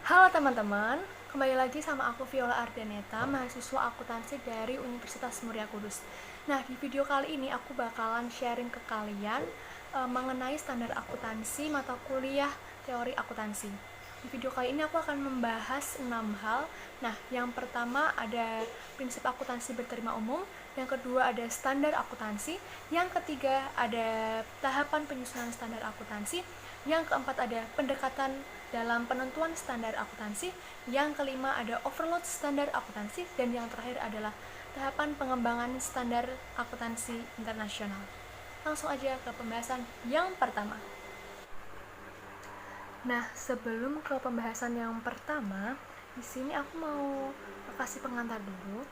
Halo teman-teman, kembali lagi sama aku Viola Ardeneta, mahasiswa akuntansi dari Universitas Muria Kudus. Nah, di video kali ini aku bakalan sharing ke kalian mengenai standar akuntansi mata kuliah teori akuntansi. Di video kali ini aku akan membahas 6 hal. Nah, yang pertama ada prinsip akuntansi berterima umum, yang kedua ada standar akuntansi, yang ketiga ada tahapan penyusunan standar akuntansi, yang keempat ada pendekatan dalam penentuan standar akuntansi, yang kelima ada overload standar akuntansi, dan yang terakhir adalah tahapan pengembangan standar akuntansi internasional. Langsung aja ke pembahasan yang pertama. Nah, sebelum ke pembahasan yang pertama, di sini aku mau kasih pengantar dulu.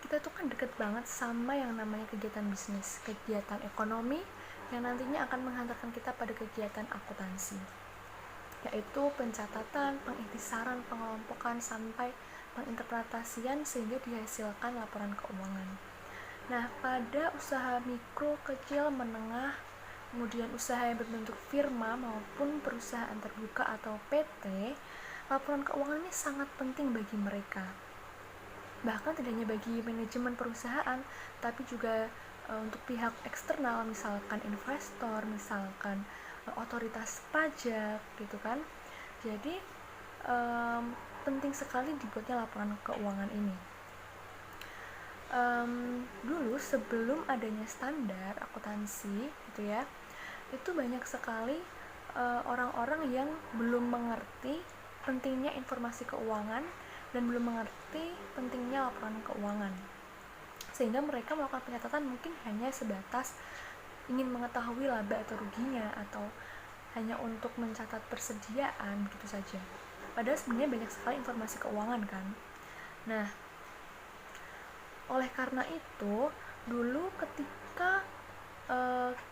Kita tuh kan deket banget sama yang namanya kegiatan bisnis, kegiatan ekonomi yang nantinya akan menghantarkan kita pada kegiatan akuntansi, yaitu pencatatan, pengikhtisaran, pengelompokan, sampai penginterpretasian sehingga dihasilkan laporan keuangan. Nah, pada usaha mikro, kecil, menengah, kemudian usaha yang berbentuk firma maupun perusahaan terbuka atau PT, laporan keuangan ini sangat penting bagi mereka. Bahkan tidak hanya bagi manajemen perusahaan, tapi juga untuk pihak eksternal, misalkan investor, misalkan otoritas pajak gitu kan. Jadi penting sekali dibuatnya laporan keuangan ini. Dulu sebelum adanya standar akuntansi gitu ya, itu banyak sekali orang-orang yang belum mengerti pentingnya informasi keuangan dan belum mengerti pentingnya laporan keuangan, sehingga mereka melakukan pencatatan mungkin hanya sebatas ingin mengetahui laba atau ruginya, atau hanya untuk mencatat persediaan begitu saja. Padahal sebenarnya banyak sekali informasi keuangan kan. Nah, oleh karena itu, dulu ketika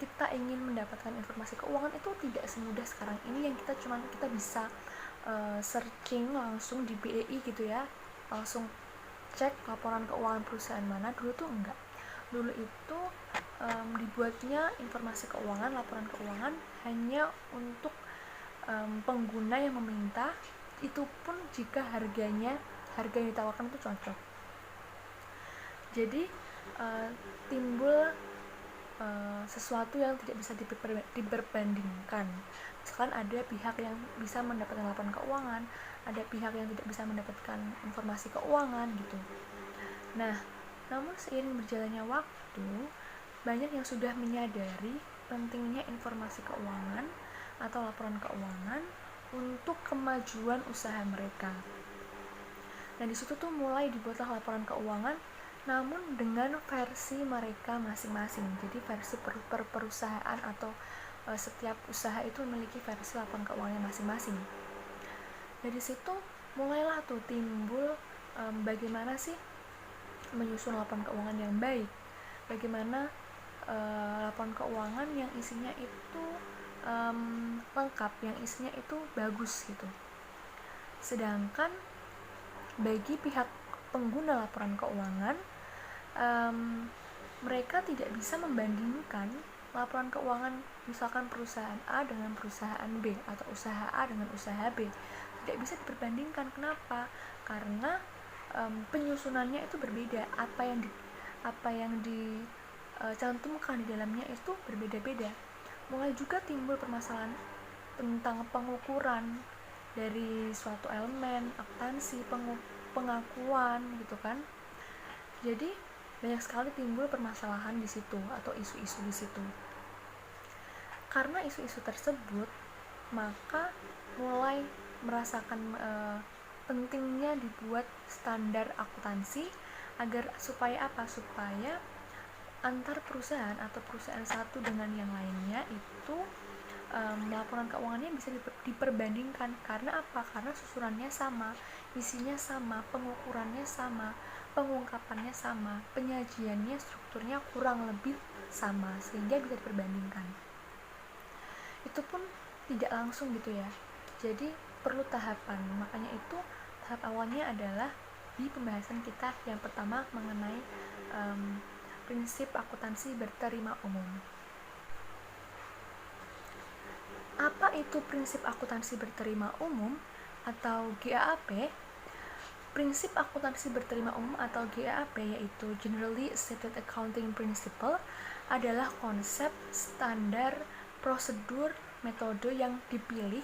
kita ingin mendapatkan informasi keuangan itu tidak semudah sekarang ini, yang kita bisa searching langsung di BEI gitu ya, langsung cek laporan keuangan perusahaan mana. Dulu tuh enggak. Dulu itu dibuatnya informasi keuangan, laporan keuangan hanya untuk pengguna yang meminta, itu pun jika harga yang ditawarkan itu cocok. Jadi timbul sesuatu yang tidak bisa diperbandingkan. Misalkan ada pihak yang bisa mendapatkan laporan keuangan, ada pihak yang tidak bisa mendapatkan informasi keuangan gitu. Nah, namun seiring berjalannya waktu, banyak yang sudah menyadari pentingnya informasi keuangan atau laporan keuangan untuk kemajuan usaha mereka. Dan disitu tuh mulai dibuatlah laporan keuangan, namun dengan versi mereka masing-masing. Jadi versi per perusahaan atau setiap usaha itu memiliki versi laporan keuangannya masing-masing. Dari situ mulailah tuh timbul bagaimana sih menyusun laporan keuangan yang baik, bagaimana laporan keuangan yang isinya itu lengkap, yang isinya itu bagus gitu. Sedangkan bagi pihak pengguna laporan keuangan, mereka tidak bisa membandingkan laporan keuangan misalkan perusahaan A dengan perusahaan B atau usaha A dengan usaha B. Tidak bisa diperbandingkan. Kenapa? Karena penyusunannya itu berbeda. Apa yang dicantumkan di dalamnya itu berbeda-beda. Mulai juga timbul permasalahan tentang pengukuran dari suatu elemen akuntansi, pengakuan gitu kan. Jadi banyak sekali timbul permasalahan di situ atau isu-isu di situ. Karena isu-isu tersebut, maka mulai merasakan pentingnya dibuat standar akuntansi agar supaya apa? Supaya antar perusahaan atau perusahaan satu dengan yang lainnya itu laporan keuangannya bisa diperbandingkan. Karena apa? Karena susunannya sama, isinya sama, pengukurannya sama, pengungkapannya sama, penyajiannya, strukturnya kurang lebih sama, sehingga bisa diperbandingkan. Itu pun tidak langsung gitu ya, jadi perlu tahapan. Makanya itu tahap awalnya adalah di pembahasan kita yang pertama mengenai prinsip akuntansi berterima umum. Apa itu prinsip akuntansi berterima umum? atau GAAP, prinsip akuntansi berterima umum atau GAAP yaitu Generally Accepted Accounting Principle adalah konsep, standar, prosedur, metode yang dipilih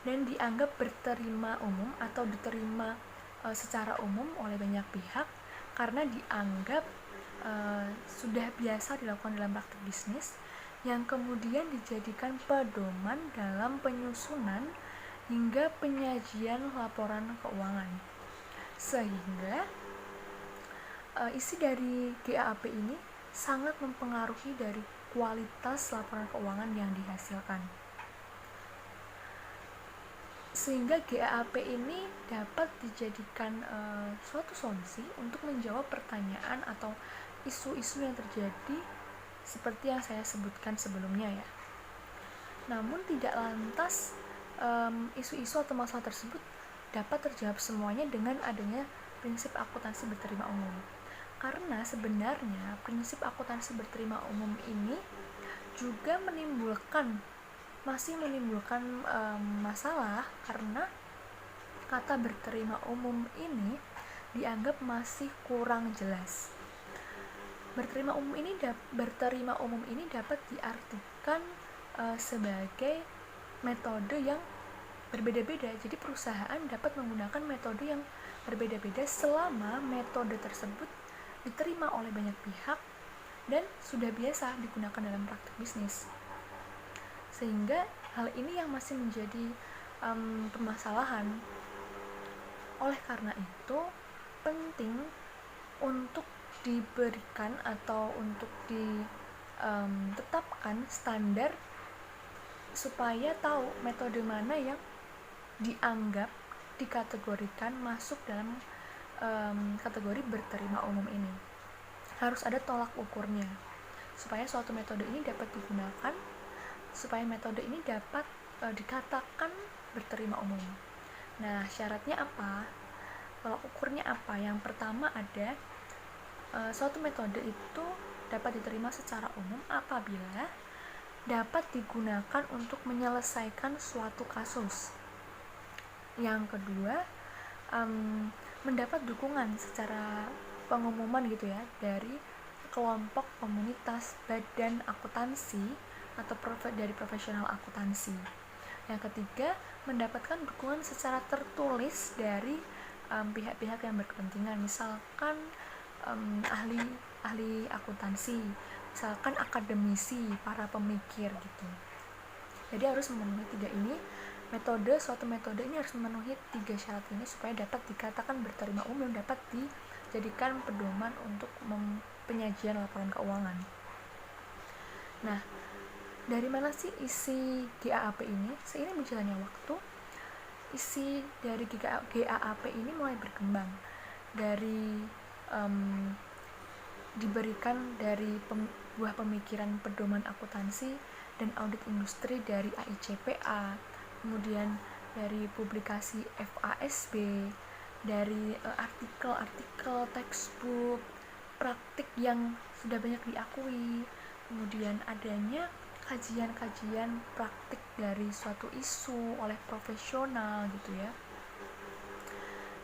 dan dianggap berterima umum atau diterima secara umum oleh banyak pihak karena dianggap sudah biasa dilakukan dalam praktik bisnis, yang kemudian dijadikan pedoman dalam penyusunan hingga penyajian laporan keuangan. Sehingga isi dari GAAP ini sangat mempengaruhi dari kualitas laporan keuangan yang dihasilkan. Sehingga GAAP ini dapat dijadikan suatu solusi untuk menjawab pertanyaan atau isu-isu yang terjadi seperti yang saya sebutkan sebelumnya ya. Namun tidak lantas isu-isu atau masalah tersebut dapat terjawab semuanya dengan adanya prinsip akuntansi berterima umum. Karena sebenarnya prinsip akuntansi berterima umum ini juga masih menimbulkan masalah karena kata berterima umum ini dianggap masih kurang jelas. Berterima umum ini dapat diartikan sebagai metode yang berbeda-beda. Jadi perusahaan dapat menggunakan metode yang berbeda-beda selama metode tersebut diterima oleh banyak pihak dan sudah biasa digunakan dalam praktik bisnis. Sehingga hal ini yang masih menjadi permasalahan. Oleh karena itu penting untuk diberikan atau untuk ditetapkan standar supaya tahu metode mana yang dianggap dikategorikan masuk dalam kategori berterima umum ini. Harus ada tolak ukurnya supaya suatu metode ini dapat digunakan, supaya metode ini dapat dikatakan berterima umum. Nah, syaratnya apa? Tolak ukurnya apa? Yang pertama ada suatu metode itu dapat diterima secara umum apabila dapat digunakan untuk menyelesaikan suatu kasus. Yang kedua, mendapat dukungan secara pengumuman gitu ya dari kelompok, komunitas, badan akuntansi atau dari profesional akuntansi. Yang ketiga, mendapatkan dukungan secara tertulis dari pihak-pihak yang berkepentingan, misalkan ahli akuntansi, misalkan akademisi, para pemikir gitu. Jadi harus memenuhi tiga ini. Suatu metode ini harus memenuhi tiga syarat ini supaya dapat dikatakan berterima umum, dapat dijadikan pedoman untuk penyajian laporan keuangan. Nah, dari mana sih isi GAAP ini? Seiring berjalannya waktu, isi dari GAAP ini mulai berkembang dari diberikan dari buah pemikiran pedoman akuntansi dan audit industri dari AICPA, kemudian dari publikasi FASB, dari artikel-artikel, textbook, praktik yang sudah banyak diakui, kemudian adanya kajian-kajian praktik dari suatu isu oleh profesional gitu ya.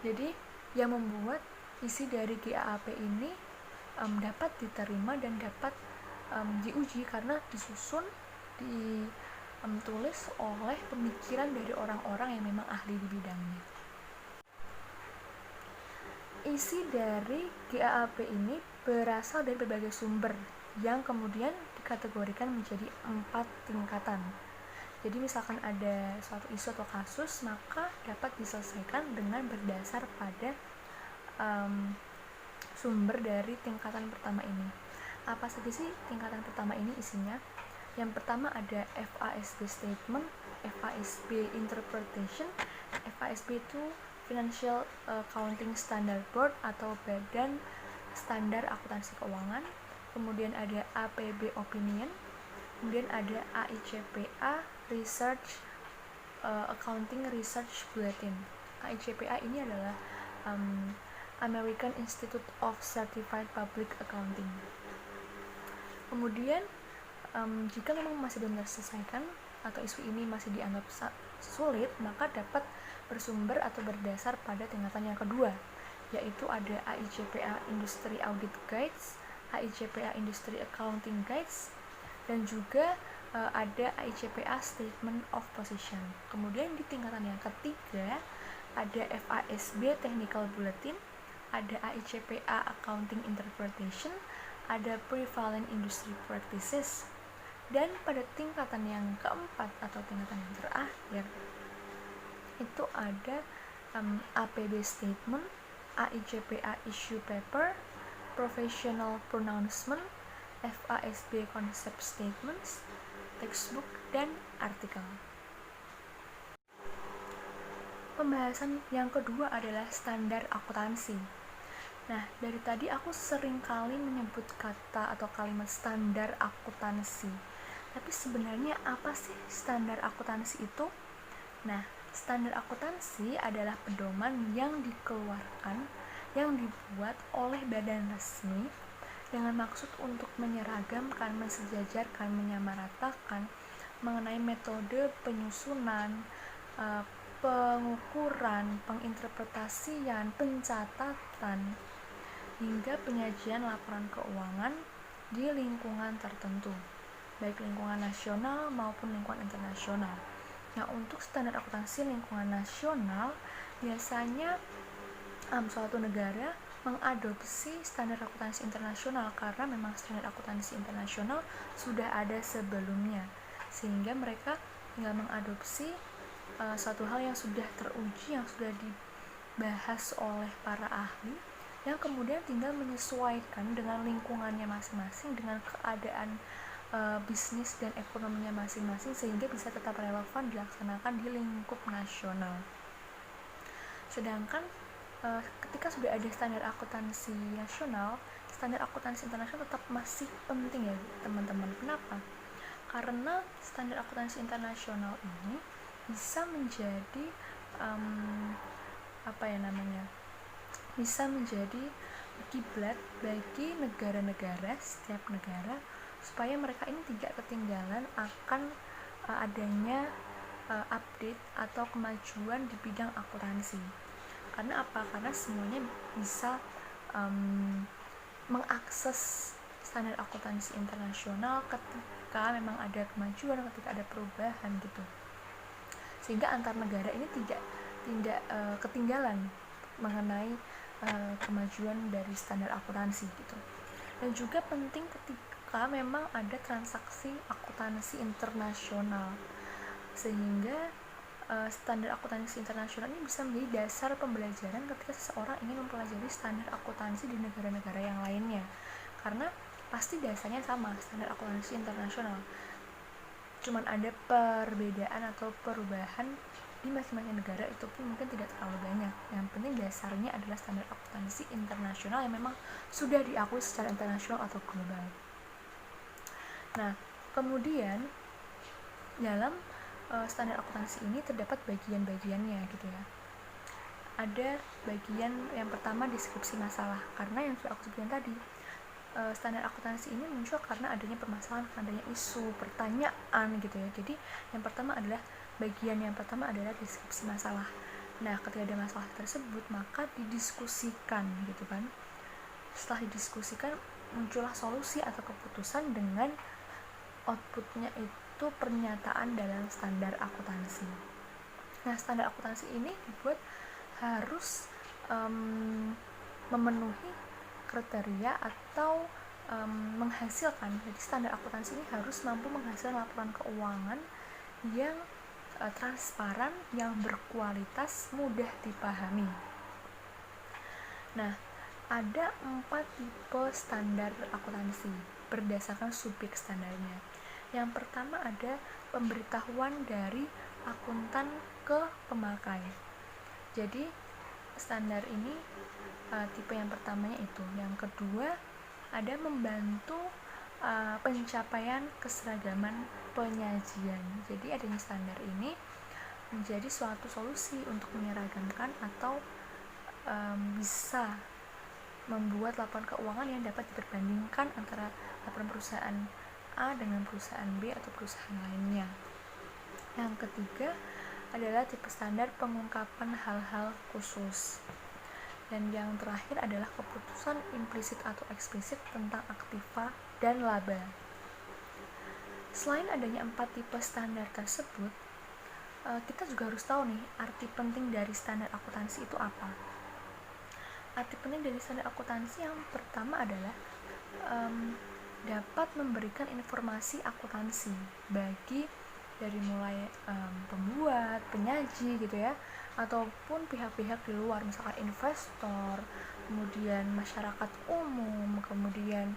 Jadi yang membuat isi dari GAAP ini dapat diterima dan dapat diuji karena disusun, ditulis oleh pemikiran dari orang-orang yang memang ahli di bidangnya. Isi dari GAAP ini berasal dari berbagai sumber yang kemudian dikategorikan menjadi 4 tingkatan. Jadi misalkan ada suatu isu atau kasus, maka dapat diselesaikan dengan berdasar pada sumber dari tingkatan pertama ini. Apa saja sih tingkatan pertama ini isinya? Yang pertama ada FASB Statement, FASB Interpretation. FASB itu Financial Accounting Standard Board atau Badan Standar Akuntansi Keuangan. Kemudian ada APB Opinion. Kemudian ada AICPA Research Accounting Research Bulletin. AICPA ini adalah American Institute of Certified Public Accounting. Kemudian jika memang masih belum terselesaikan atau isu ini masih dianggap sulit, maka dapat bersumber atau berdasar pada tingkatan yang kedua, yaitu ada AICPA Industry Audit Guides, AICPA Industry Accounting Guides, dan juga ada AICPA Statement of Position. Kemudian di tingkatan yang ketiga ada FASB Technical Bulletin, ada AICPA Accounting Interpretation, ada Prevalent Industry Practices, dan pada tingkatan yang keempat atau tingkatan yang terakhir itu ada APB Statement, AICPA Issue Paper, Professional Pronouncement, FASB Concept Statements, Textbook, dan artikel. Pembahasan yang kedua adalah standar akuntansi. Nah, dari tadi aku sering kali menyebut kata atau kalimat standar akuntansi. Tapi sebenarnya apa sih standar akuntansi itu? Nah, standar akuntansi adalah pedoman yang dikeluarkan, yang dibuat oleh badan resmi dengan maksud untuk menyeragamkan, mensejajarkan, menyamaratakan mengenai metode penyusunan, pengukuran, penginterpretasian, pencatatan, hingga penyajian laporan keuangan di lingkungan tertentu, baik lingkungan nasional maupun lingkungan internasional. Nah, untuk standar akuntansi lingkungan nasional, biasanya suatu negara mengadopsi standar akuntansi internasional karena memang standar akuntansi internasional sudah ada sebelumnya, sehingga mereka tinggal mengadopsi suatu hal yang sudah teruji, yang sudah dibahas oleh para ahli, yang kemudian tinggal menyesuaikan dengan lingkungannya masing-masing, dengan keadaan bisnis dan ekonominya masing-masing, sehingga bisa tetap relevan dilaksanakan di lingkup nasional. Sedangkan ketika sudah ada standar akuntansi nasional, standar akuntansi internasional tetap masih penting ya teman-teman. Kenapa? Karena standar akuntansi internasional ini bisa menjadi bisa menjadi kiblat bagi negara-negara, setiap negara, supaya mereka ini tidak ketinggalan akan adanya update atau kemajuan di bidang akuntansi. Karena apa? Karena semuanya bisa mengakses standar akuntansi internasional ketika memang ada kemajuan, ketika ada perubahan gitu, sehingga antar negara ini tidak ketinggalan mengenai kemajuan dari standar akuntansi gitu. Dan juga penting ketika memang ada transaksi akuntansi internasional, sehingga standar akuntansi internasional ini bisa menjadi dasar pembelajaran ketika seseorang ingin mempelajari standar akuntansi di negara-negara yang lainnya, karena pasti dasarnya sama, standar akuntansi internasional, cuman ada perbedaan atau perubahan di masing-masing negara, itu pun mungkin tidak terlalu banyak. Yang penting dasarnya adalah standar akuntansi internasional yang memang sudah diakui secara internasional atau global. Nah, kemudian dalam standar akuntansi ini terdapat bagian-bagiannya gitu ya. Ada bagian yang pertama, deskripsi masalah, karena yang sudah aku sebutkan tadi, standar akuntansi ini muncul karena adanya permasalahan, adanya isu, pertanyaan gitu ya. Jadi yang pertama adalah bagian yang pertama adalah deskripsi masalah. Nah, ketika ada masalah tersebut maka didiskusikan gitu kan. Setelah didiskusikan muncullah solusi atau keputusan dengan outputnya itu pernyataan dalam standar akuntansi. Nah, standar akuntansi ini dibuat harus memenuhi kriteria atau menghasilkan, jadi standar akuntansi ini harus mampu menghasilkan laporan keuangan yang transparan, yang berkualitas, mudah dipahami. Nah, ada 4 tipe standar akuntansi berdasarkan subjek standarnya. Yang pertama ada pemberitahuan dari akuntan ke pemakai. Jadi standar ini tipe yang pertamanya itu. Yang kedua ada membantu pencapaian keseragaman penyajian. Jadi adanya standar ini menjadi suatu solusi untuk menyeragamkan atau bisa membuat laporan keuangan yang dapat diperbandingkan antara laporan perusahaan A dengan perusahaan B atau perusahaan lainnya. Yang ketiga adalah tipe standar pengungkapan hal-hal khusus. Dan yang terakhir adalah keputusan implisit atau eksplisit tentang aktiva dan laba. Selain adanya 4 tipe standar tersebut, kita juga harus tahu nih arti penting dari standar akuntansi itu apa. Arti penting dari standar akuntansi yang pertama adalah dapat memberikan informasi akuntansi bagi dari mulai pembuat, penyaji gitu ya, ataupun pihak-pihak di luar, misalkan investor, kemudian masyarakat umum, kemudian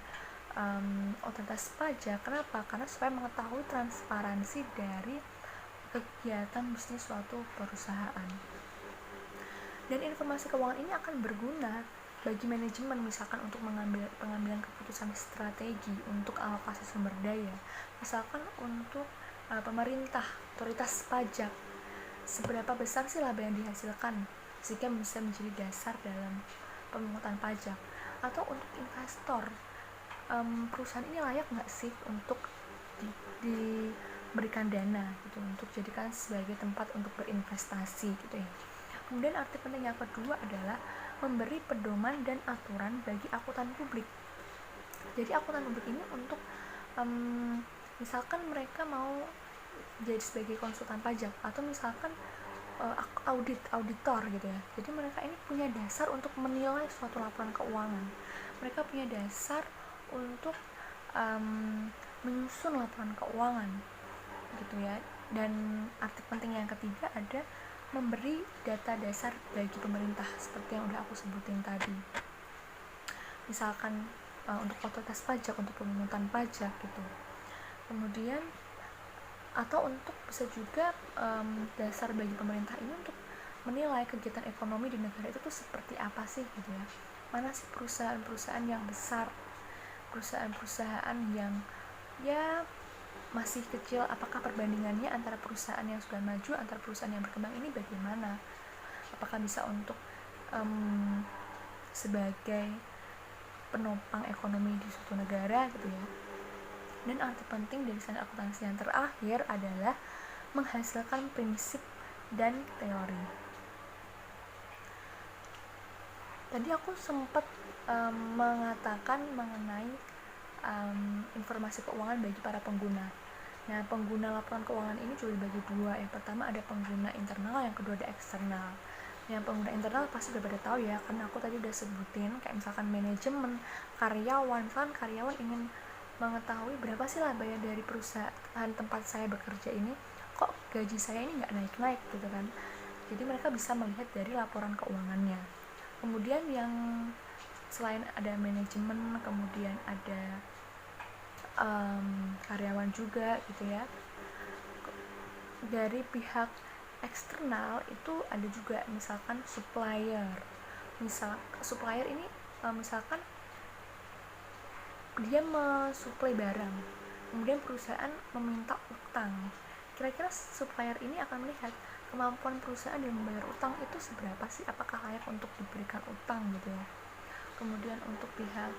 otoritas pajak. Kenapa? Karena supaya mengetahui transparansi dari kegiatan bisnis suatu perusahaan. Dan informasi keuangan ini akan berguna bagi manajemen, misalkan untuk pengambilan keputusan strategi untuk alokasi sumber daya, misalkan untuk pemerintah, otoritas pajak, seberapa besar sih laba yang dihasilkan sehingga bisa menjadi dasar dalam pemungutan pajak, atau untuk investor, perusahaan ini layak nggak sih untuk diberikan dana gitu, untuk jadikan sebagai tempat untuk berinvestasi gitu ya. Kemudian arti penting yang kedua adalah memberi pedoman dan aturan bagi akuntan publik. Jadi akuntan publik ini untuk misalkan mereka mau jadi sebagai konsultan pajak, atau misalkan auditor gitu ya. Jadi mereka ini punya dasar untuk menilai suatu laporan keuangan. Mereka punya dasar untuk menyusun laporan keuangan gitu ya. Dan arti penting yang ketiga ada memberi data dasar bagi pemerintah seperti yang udah aku sebutin tadi. Misalkan untuk otoritas pajak, untuk pemungutan pajak gitu. Kemudian atau untuk bisa juga dasar bagi pemerintah ini untuk menilai kegiatan ekonomi di negara itu tuh seperti apa sih gitu ya. Mana sih perusahaan-perusahaan yang besar, perusahaan-perusahaan yang ya masih kecil, apakah perbandingannya antara perusahaan yang sudah maju, antara perusahaan yang berkembang ini bagaimana, apakah bisa untuk sebagai penopang ekonomi di suatu negara gitu ya. Dan arti penting dari standar akuntansi yang terakhir adalah menghasilkan prinsip dan teori. Tadi aku sempat mengatakan mengenai informasi keuangan bagi para pengguna. Nah, pengguna laporan keuangan ini juga dibagi dua. Yang pertama ada pengguna internal, yang kedua ada eksternal. Yang pengguna internal pasti udah pada tahu ya, karena aku tadi udah sebutin, kayak misalkan manajemen, karyawan. Misalkan karyawan ingin mengetahui berapa sih laba dari perusahaan tempat saya bekerja ini, kok gaji saya ini nggak naik-naik gitu kan. Jadi mereka bisa melihat dari laporan keuangannya. Kemudian yang selain ada manajemen, kemudian ada karyawan juga gitu ya. Dari pihak eksternal itu ada juga misalkan supplier. Supplier ini misalkan dia mensuplai barang, kemudian perusahaan meminta utang. Kira-kira supplier ini akan melihat kemampuan perusahaan dalam membayar utang itu seberapa sih, apakah layak untuk diberikan utang gitu ya. Kemudian untuk pihak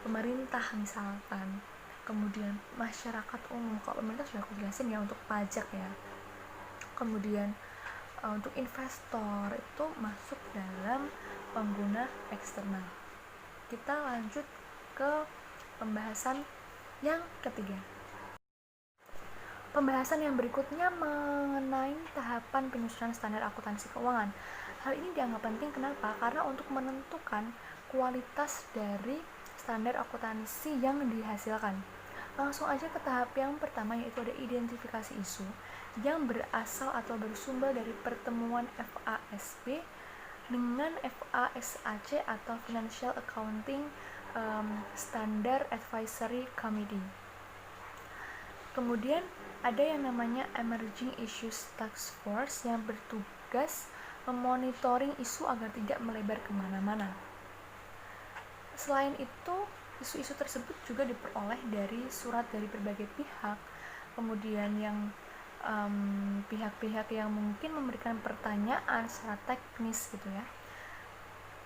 pemerintah misalkan, kemudian masyarakat umum, kalau pemerintah sudah aku jelasin ya untuk pajak ya. Kemudian untuk investor itu masuk dalam pengguna eksternal. Kita lanjut ke pembahasan yang ketiga. Pembahasan yang berikutnya mengenai tahapan penyusunan standar akuntansi keuangan. Hal ini dianggap penting, kenapa? Karena untuk menentukan kualitas dari standar akuntansi yang dihasilkan. Langsung aja ke tahap yang pertama, yaitu ada identifikasi isu yang berasal atau bersumber dari pertemuan FASB dengan FASAC atau Financial Accounting Standard Advisory Committee. Kemudian ada yang namanya Emerging Issues Task Force yang bertugas memonitoring isu agar tidak melebar kemana-mana. Selain itu, isu-isu tersebut juga diperoleh dari surat dari berbagai pihak, kemudian yang pihak-pihak yang mungkin memberikan pertanyaan secara teknis gitu ya.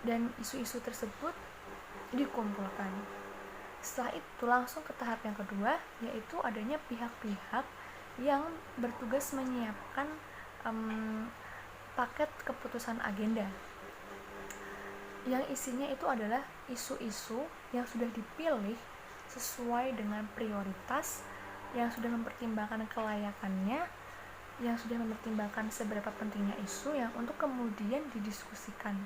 Dan isu-isu tersebut dikumpulkan. Setelah itu langsung ke tahap yang kedua, yaitu adanya pihak-pihak yang bertugas menyiapkan paket keputusan agenda yang isinya itu adalah isu-isu yang sudah dipilih sesuai dengan prioritas, yang sudah mempertimbangkan kelayakannya, yang sudah mempertimbangkan seberapa pentingnya isu yang untuk kemudian didiskusikan.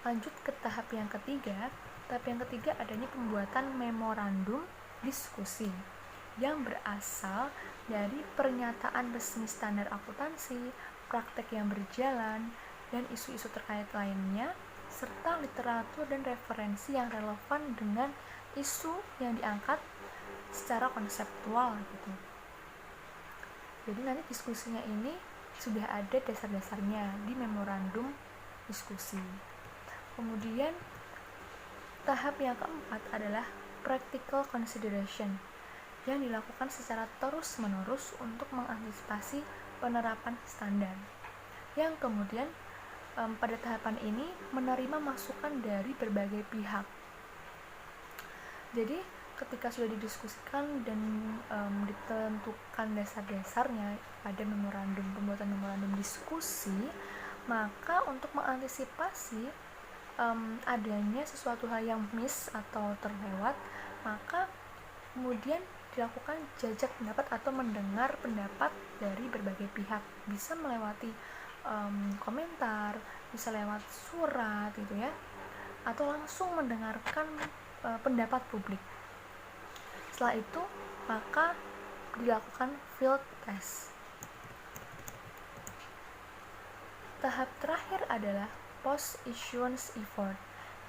Lanjut ke tahap yang ketiga. Tahap yang ketiga adanya pembuatan memorandum diskusi yang berasal dari pernyataan resmi standar akuntansi, praktek yang berjalan, dan isu-isu terkait lainnya, serta literatur dan referensi yang relevan dengan isu yang diangkat secara konseptual gitu. Jadi nanti diskusinya ini sudah ada dasar-dasarnya di memorandum diskusi. Kemudian tahap yang keempat adalah practical consideration yang dilakukan secara terus-menerus untuk mengantisipasi penerapan standar. Yang kemudian pada tahapan ini menerima masukan dari berbagai pihak. Jadi ketika sudah didiskusikan dan ditentukan dasar-dasarnya pada pembuatan memorandum diskusi, maka untuk mengantisipasi adanya sesuatu hal yang miss atau terlewat, maka kemudian dilakukan jajak pendapat atau mendengar pendapat dari berbagai pihak, bisa melewati komentar, bisa lewat surat gitu ya, atau langsung mendengarkan pendapat publik. Setelah itu maka dilakukan field test. Tahap terakhir adalah post issuance effort,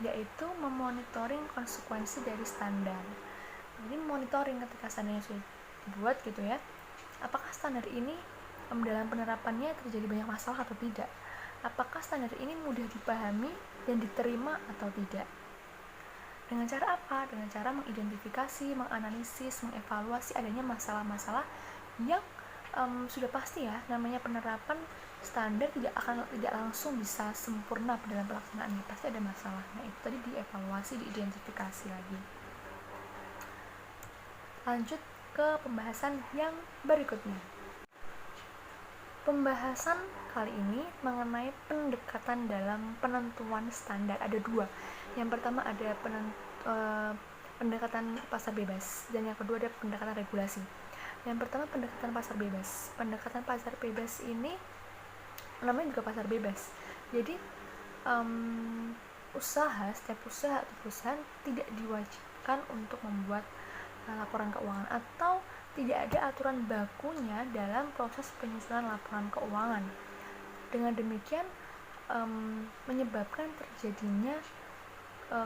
yaitu memonitoring konsekuensi dari standar. Jadi monitoring ketika standarnya sudah dibuat gitu ya, apakah standar ini dalam penerapannya terjadi banyak masalah atau tidak, apakah standar ini mudah dipahami dan diterima atau tidak. Dengan cara apa? Dengan cara mengidentifikasi, menganalisis, mengevaluasi adanya masalah-masalah yang sudah pasti ya, namanya penerapan standar tidak langsung bisa sempurna dalam pelaksanaannya, pasti ada masalah. Nah itu tadi dievaluasi, diidentifikasi lagi. Lanjut ke pembahasan yang berikutnya. Pembahasan kali ini mengenai pendekatan dalam penentuan standar. Ada dua. Yang pertama ada pendekatan pasar bebas, dan yang kedua ada pendekatan regulasi. Yang pertama pendekatan pasar bebas. Pendekatan pasar bebas ini namanya juga pasar bebas. Jadi setiap usaha atau perusahaan tidak diwajibkan untuk membuat laporan keuangan, atau tidak ada aturan bakunya dalam proses penyusunan laporan keuangan. Dengan demikian menyebabkan terjadinya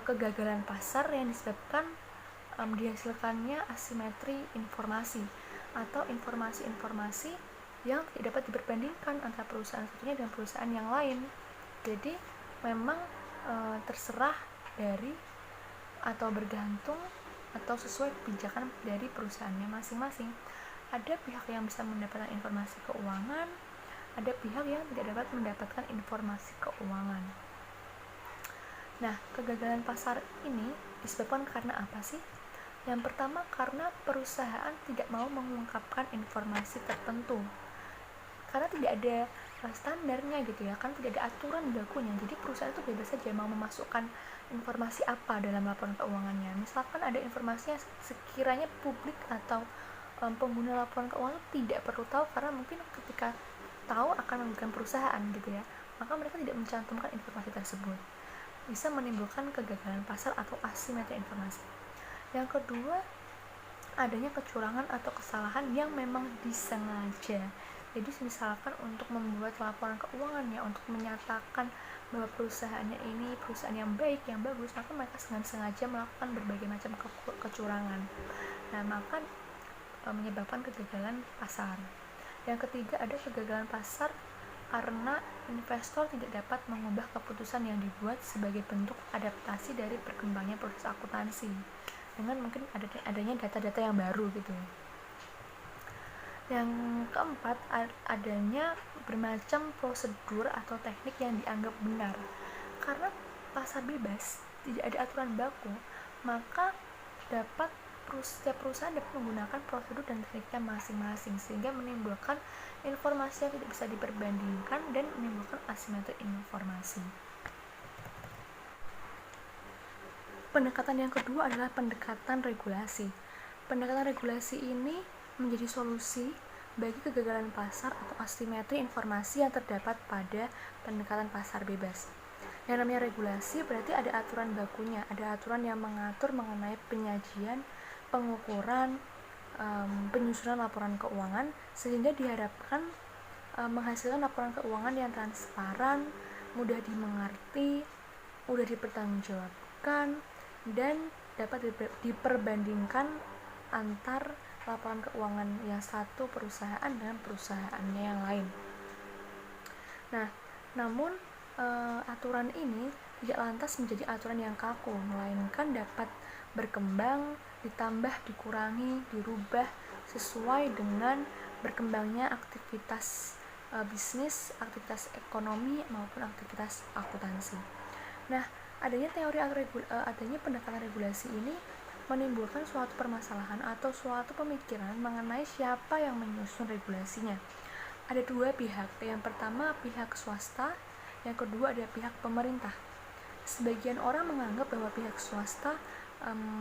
kegagalan pasar yang disebabkan dihasilkannya asimetri informasi atau informasi-informasi yang tidak dapat diperbandingkan antara perusahaan satunya dengan perusahaan yang lain. Jadi memang terserah dari atau bergantung atau sesuai kebijakan dari perusahaannya masing-masing. Ada pihak yang bisa mendapatkan informasi keuangan, ada pihak yang tidak dapat mendapatkan informasi keuangan. Nah, kegagalan pasar ini disebabkan karena apa sih? Yang pertama, karena perusahaan tidak mau mengungkapkan informasi tertentu. Karena tidak ada standarnya gitu ya, kan tidak ada aturan bakunya. Jadi perusahaan itu bebas saja mau memasukkan informasi apa dalam laporan keuangannya. Misalkan ada informasi yang sekiranya publik atau pengguna laporan keuangan tidak perlu tahu, karena mungkin ketika tahu akan merugikan perusahaan gitu ya, maka mereka tidak mencantumkan informasi tersebut. Bisa menimbulkan kegagalan pasar atau asimetri informasi. Yang kedua, adanya kecurangan atau kesalahan yang memang disengaja. Jadi misalkan untuk membuat laporan keuangannya, untuk menyatakan bahwa perusahaannya ini perusahaan yang baik, yang bagus, maka mereka sengaja melakukan berbagai macam kecurangan. Nah, maka menyebabkan kegagalan pasar. Yang ketiga, ada kegagalan pasar karena investor tidak dapat mengubah keputusan yang dibuat sebagai bentuk adaptasi dari berkembangnya proses akuntansi dengan mungkin adanya data-data yang baru gitu. Yang keempat, adanya bermacam prosedur atau teknik yang dianggap benar. Karena pasar bebas, tidak ada aturan baku, maka dapat setiap perusahaan dapat menggunakan prosedur dan tekniknya masing-masing, sehingga menimbulkan informasi yang tidak bisa diperbandingkan dan menimbulkan asimetri informasi. Pendekatan yang kedua adalah pendekatan regulasi. Pendekatan regulasi ini menjadi solusi bagi kegagalan pasar atau asimetri informasi yang terdapat pada pendekatan pasar bebas. Yang namanya regulasi berarti ada aturan bakunya, ada aturan yang mengatur mengenai penyajian, pengukuran, penyusunan laporan keuangan, sehingga diharapkan menghasilkan laporan keuangan yang transparan, mudah dimengerti, mudah dipertanggungjawabkan, dan dapat diperbandingkan antar laporan keuangan yang satu perusahaan dengan perusahaannya yang lain. Nah, namun aturan ini tidak lantas menjadi aturan yang kaku, melainkan dapat berkembang, ditambah, dikurangi, dirubah sesuai dengan berkembangnya aktivitas bisnis, aktivitas ekonomi maupun aktivitas akuntansi. Nah, adanya pendekatan regulasi ini menimbulkan suatu permasalahan atau suatu pemikiran mengenai siapa yang menyusun regulasinya. Ada dua pihak, yang pertama pihak swasta, yang kedua ada pihak pemerintah. Sebagian orang menganggap bahwa pihak swasta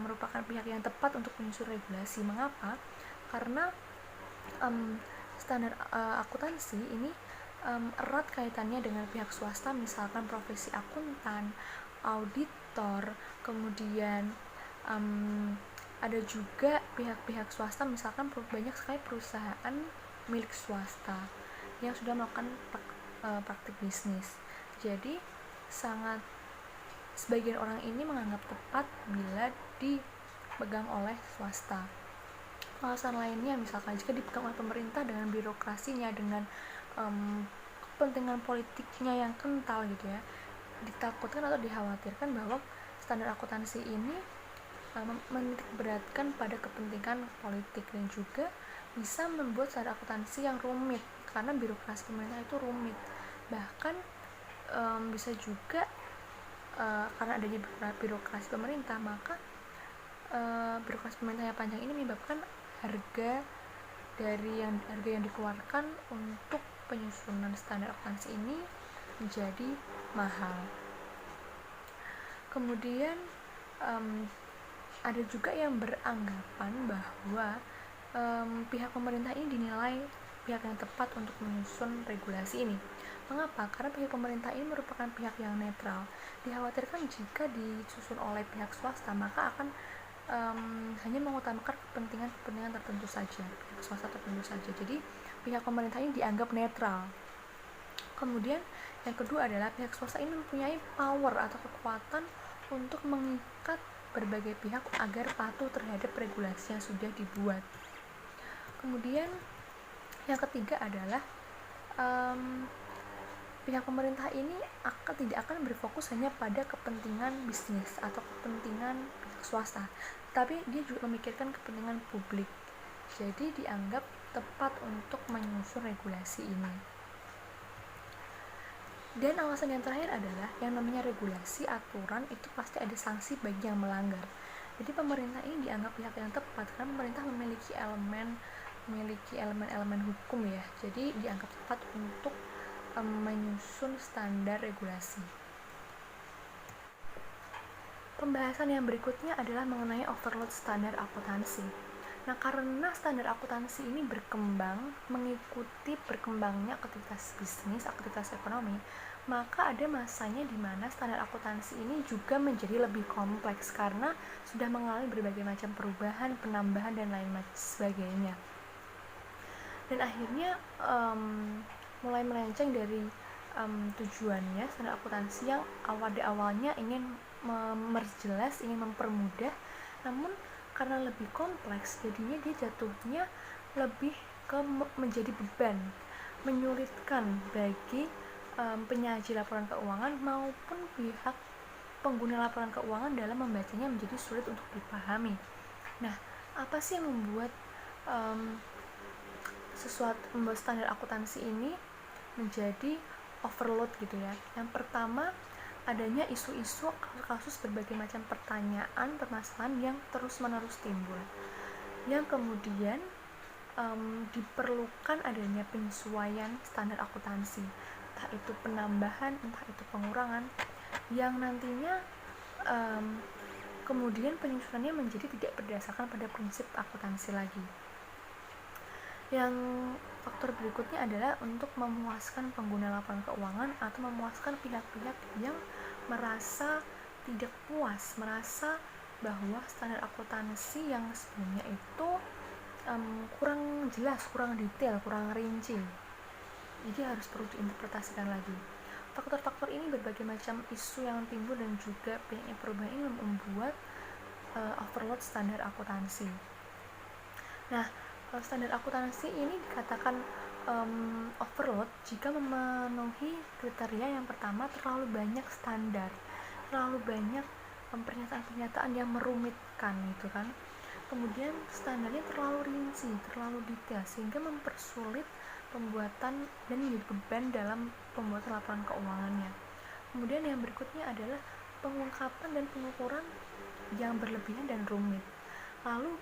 merupakan pihak yang tepat untuk menyusun regulasi. Mengapa? Karena standar akuntansi ini erat kaitannya dengan pihak swasta, misalkan profesi akuntan, auditor, kemudian ada juga pihak-pihak swasta, misalkan banyak sekali perusahaan milik swasta yang sudah melakukan praktik bisnis. Jadi sebagian orang ini menganggap tepat bila dipegang oleh swasta. Alasan lainnya misalkan jika dipegang oleh pemerintah dengan birokrasinya, dengan kepentingan politiknya yang kental gitu ya, ditakutkan atau dikhawatirkan bahwa standar akuntansi ini menitikberatkan pada kepentingan politik dan juga bisa membuat standar akuntansi yang rumit karena birokrasi pemerintah itu rumit. Bahkan bisa juga karena adanya birokrasi pemerintah, maka birokrasi pemerintah yang panjang ini menyebabkan harga yang dikeluarkan untuk penyusunan standar akuntansi ini menjadi mahal. Kemudian ada juga yang beranggapan bahwa pihak pemerintah ini dinilai pihak yang tepat untuk menyusun regulasi ini. Mengapa? Karena pihak pemerintah ini merupakan pihak yang netral. Dikhawatirkan jika disusun oleh pihak swasta, maka akan hanya mengutamakan kepentingan tertentu saja, pihak swasta tertentu saja. Jadi pihak pemerintah ini dianggap netral. Kemudian yang kedua adalah pihak swasta ini mempunyai power atau kekuatan untuk mengikat berbagai pihak agar patuh terhadap regulasi yang sudah dibuat. Kemudian yang ketiga adalah pihak pemerintah ini tidak akan berfokus hanya pada kepentingan bisnis atau kepentingan pihak swasta, tapi dia juga memikirkan kepentingan publik. Jadi dianggap tepat untuk menyusun regulasi ini. Dan alasan yang terakhir adalah yang namanya regulasi, aturan itu pasti ada sanksi bagi yang melanggar. Jadi pemerintah ini dianggap pihak yang tepat karena pemerintah memiliki elemen hukum ya. Jadi dianggap tepat untuk menyusun standar regulasi. Pembahasan yang berikutnya adalah mengenai overload standar akuntansi. Nah, karena standar akuntansi ini berkembang mengikuti berkembangnya aktivitas bisnis, aktivitas ekonomi, maka ada masanya di mana standar akuntansi ini juga menjadi lebih kompleks karena sudah mengalami berbagai macam perubahan, penambahan, dan lain sebagainya. Dan akhirnya mulai melenceng dari tujuannya. Standar akuntansi yang awalnya ingin memperjelas, ingin mempermudah, namun karena lebih kompleks, jadinya dia jatuhnya lebih ke menjadi beban, menyulitkan bagi penyaji laporan keuangan maupun pihak pengguna laporan keuangan dalam membacanya menjadi sulit untuk dipahami. Nah, apa sih yang membuat membuat standar akuntansi ini menjadi overload gitu ya? Yang pertama adanya isu-isu kasus berbagai macam pertanyaan, permasalahan yang terus-menerus timbul, yang kemudian diperlukan adanya penyesuaian standar akuntansi, entah itu penambahan, entah itu pengurangan, yang nantinya kemudian penyusunannya menjadi tidak berdasarkan pada prinsip akuntansi lagi. Yang faktor berikutnya adalah untuk memuaskan pengguna laporan keuangan atau memuaskan pihak-pihak yang merasa tidak puas, merasa bahwa standar akuntansi yang sebelumnya itu kurang jelas, kurang detail, kurang rinci. Jadi harus perlu diinterpretasikan lagi. Faktor-faktor ini berbagai macam isu yang timbul dan juga banyaknya perubahan ini membuat overload standar akuntansi. Nah, standar akuntansi ini dikatakan overload jika memenuhi kriteria yang pertama, terlalu banyak standar, terlalu banyak pernyataan-pernyataan yang merumitkan gitu kan. Kemudian standarnya terlalu rinci, terlalu detail sehingga mempersulit pembuatan dan menjadi beban dalam pembuatan laporan keuangannya. Kemudian yang berikutnya adalah pengungkapan dan pengukuran yang berlebihan dan rumit. Lalu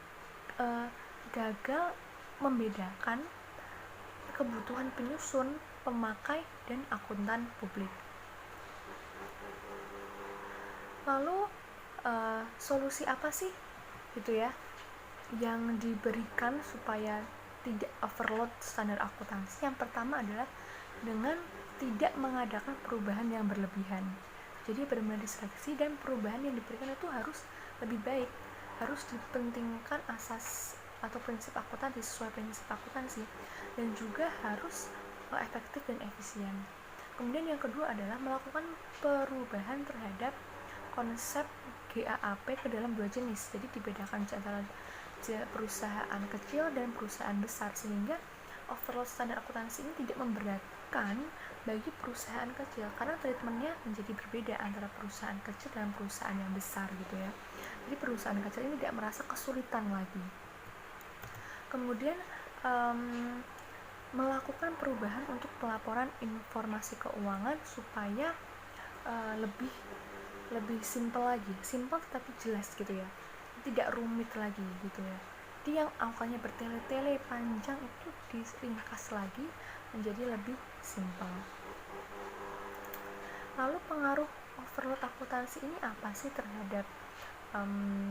gagal membedakan kebutuhan penyusun, pemakai, dan akuntan publik. Lalu solusi apa sih gitu ya yang diberikan supaya tidak overload standar akuntansi? Yang pertama adalah dengan tidak mengadakan perubahan yang berlebihan. Jadi benar-benar diseleksi dan perubahan yang diberikan itu harus lebih baik, harus dipentingkan asas atau prinsip akuntansi, sesuai prinsip akuntansi, dan juga harus efektif dan efisien. Kemudian yang kedua adalah melakukan perubahan terhadap konsep GAAP ke dalam dua jenis. Jadi dibedakan antara perusahaan kecil dan perusahaan besar, sehingga overload standar akuntansi ini tidak memberatkan bagi perusahaan kecil karena treatmentnya menjadi berbeda antara perusahaan kecil dan perusahaan yang besar gitu ya. Jadi perusahaan kecil ini tidak merasa kesulitan lagi. Kemudian melakukan perubahan untuk pelaporan informasi keuangan supaya lebih simpel lagi, simpel tapi jelas gitu ya, tidak rumit lagi gitu ya. Jadi yang awalnya bertele-tele panjang itu diringkas lagi menjadi lebih simpel. Lalu pengaruh overload akuntansi ini apa sih terhadap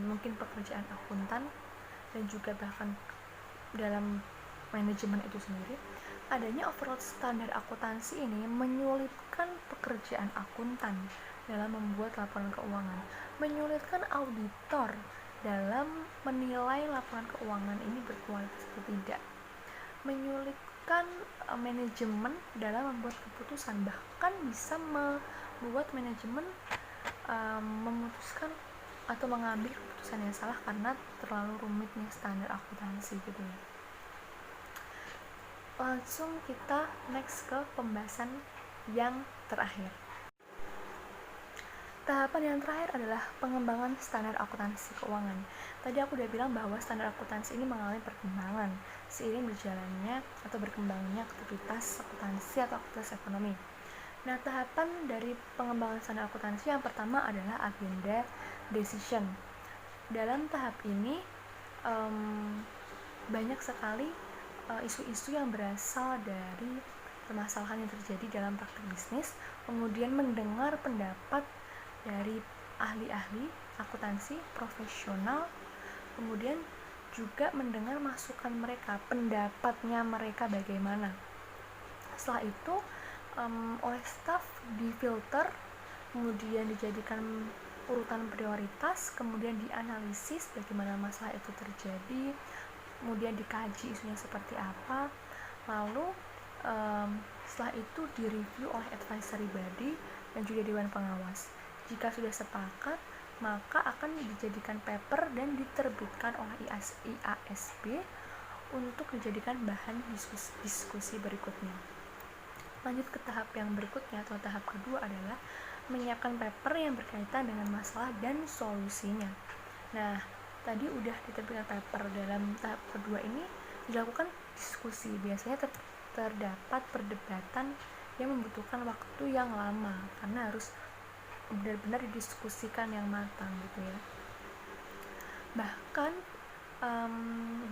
mungkin pekerjaan akuntan dan juga bahkan dalam manajemen itu sendiri? Adanya overload standar akuntansi ini menyulitkan pekerjaan akuntan dalam membuat laporan keuangan, menyulitkan auditor dalam menilai laporan keuangan ini berkualitas atau tidak, menyulitkan manajemen dalam membuat keputusan, bahkan bisa membuat manajemen memutuskan atau mengambil keputusan yang salah karena terlalu rumitnya standar akuntansi gitu ya. Langsung kita next ke pembahasan yang terakhir. Tahapan yang terakhir adalah pengembangan standar akuntansi keuangan. Tadi aku udah bilang bahwa standar akuntansi ini mengalami perkembangan seiring berjalannya atau berkembangnya aktivitas akuntansi atau aktivitas ekonomi. Nah, tahapan dari pengembangan standar akuntansi yang pertama adalah agenda decision. Dalam tahap ini banyak sekali isu-isu yang berasal dari permasalahan yang terjadi dalam praktik bisnis, kemudian mendengar pendapat dari ahli-ahli akuntansi profesional, kemudian juga mendengar masukan mereka, pendapatnya mereka bagaimana. Setelah itu oleh staf difilter, kemudian dijadikan urutan prioritas, kemudian dianalisis bagaimana masalah itu terjadi, kemudian dikaji isunya seperti apa, lalu setelah itu direview oleh advisory body dan juga dewan pengawas. Jika sudah sepakat, maka akan dijadikan paper dan diterbitkan oleh IASB untuk dijadikan bahan diskusi berikutnya. Lanjut ke tahap yang berikutnya atau tahap kedua adalah menyiapkan paper yang berkaitan dengan masalah dan solusinya. Nah, tadi udah diterbitkan paper. Dalam tahap kedua ini dilakukan diskusi. Biasanya terdapat perdebatan yang membutuhkan waktu yang lama karena harus benar-benar didiskusikan yang matang gitu ya. Bahkan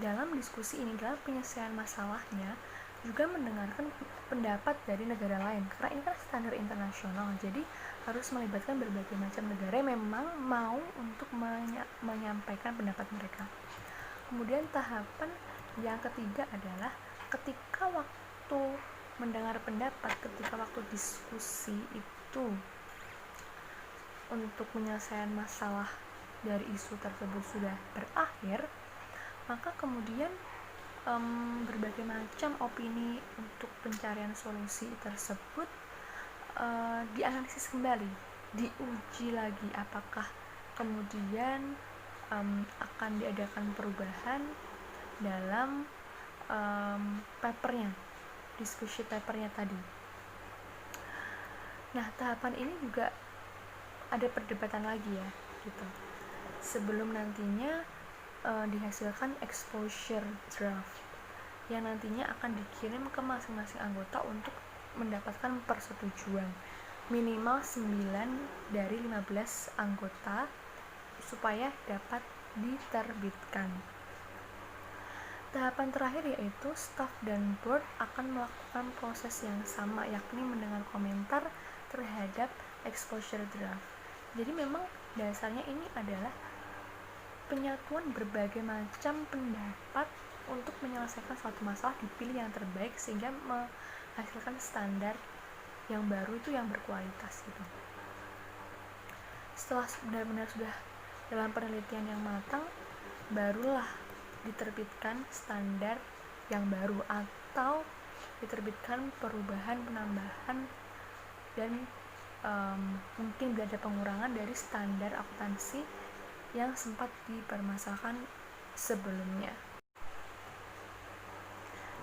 dalam diskusi ini, dalam penyelesaian masalahnya juga mendengarkan pendapat dari negara lain, karena ini kan standar internasional, jadi harus melibatkan berbagai macam negara yang memang mau untuk menyampaikan pendapat mereka. Kemudian tahapan yang ketiga adalah ketika waktu mendengar pendapat, ketika waktu diskusi itu untuk penyelesaian masalah dari isu tersebut sudah berakhir, maka kemudian berbagai macam opini untuk pencarian solusi tersebut dianalisis kembali, diuji lagi apakah kemudian akan diadakan perubahan dalam papernya, diskusi papernya tadi. Nah, tahapan ini juga ada perdebatan lagi ya gitu, sebelum nantinya dihasilkan exposure draft yang nantinya akan dikirim ke masing-masing anggota untuk mendapatkan persetujuan minimal 9 dari 15 anggota supaya dapat diterbitkan. Tahapan terakhir yaitu staff dan board akan melakukan proses yang sama, yakni mendengar komentar terhadap exposure draft. Jadi memang dasarnya ini adalah penyatuan berbagai macam pendapat untuk menyelesaikan suatu masalah, dipilih yang terbaik sehingga menghasilkan standar yang baru itu yang berkualitas gitu. Setelah benar-benar sudah dalam penelitian yang matang, barulah diterbitkan standar yang baru atau diterbitkan perubahan, penambahan, dan mungkin ada pengurangan dari standar akuntansi yang sempat dipermasalahkan sebelumnya.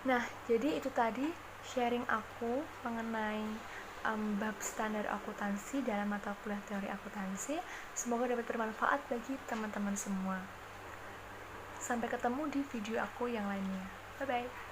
Nah, jadi itu tadi sharing aku mengenai bab standar akuntansi dalam mata kuliah teori akuntansi. Semoga dapat bermanfaat bagi teman-teman semua. Sampai ketemu di video aku yang lainnya. Bye-bye.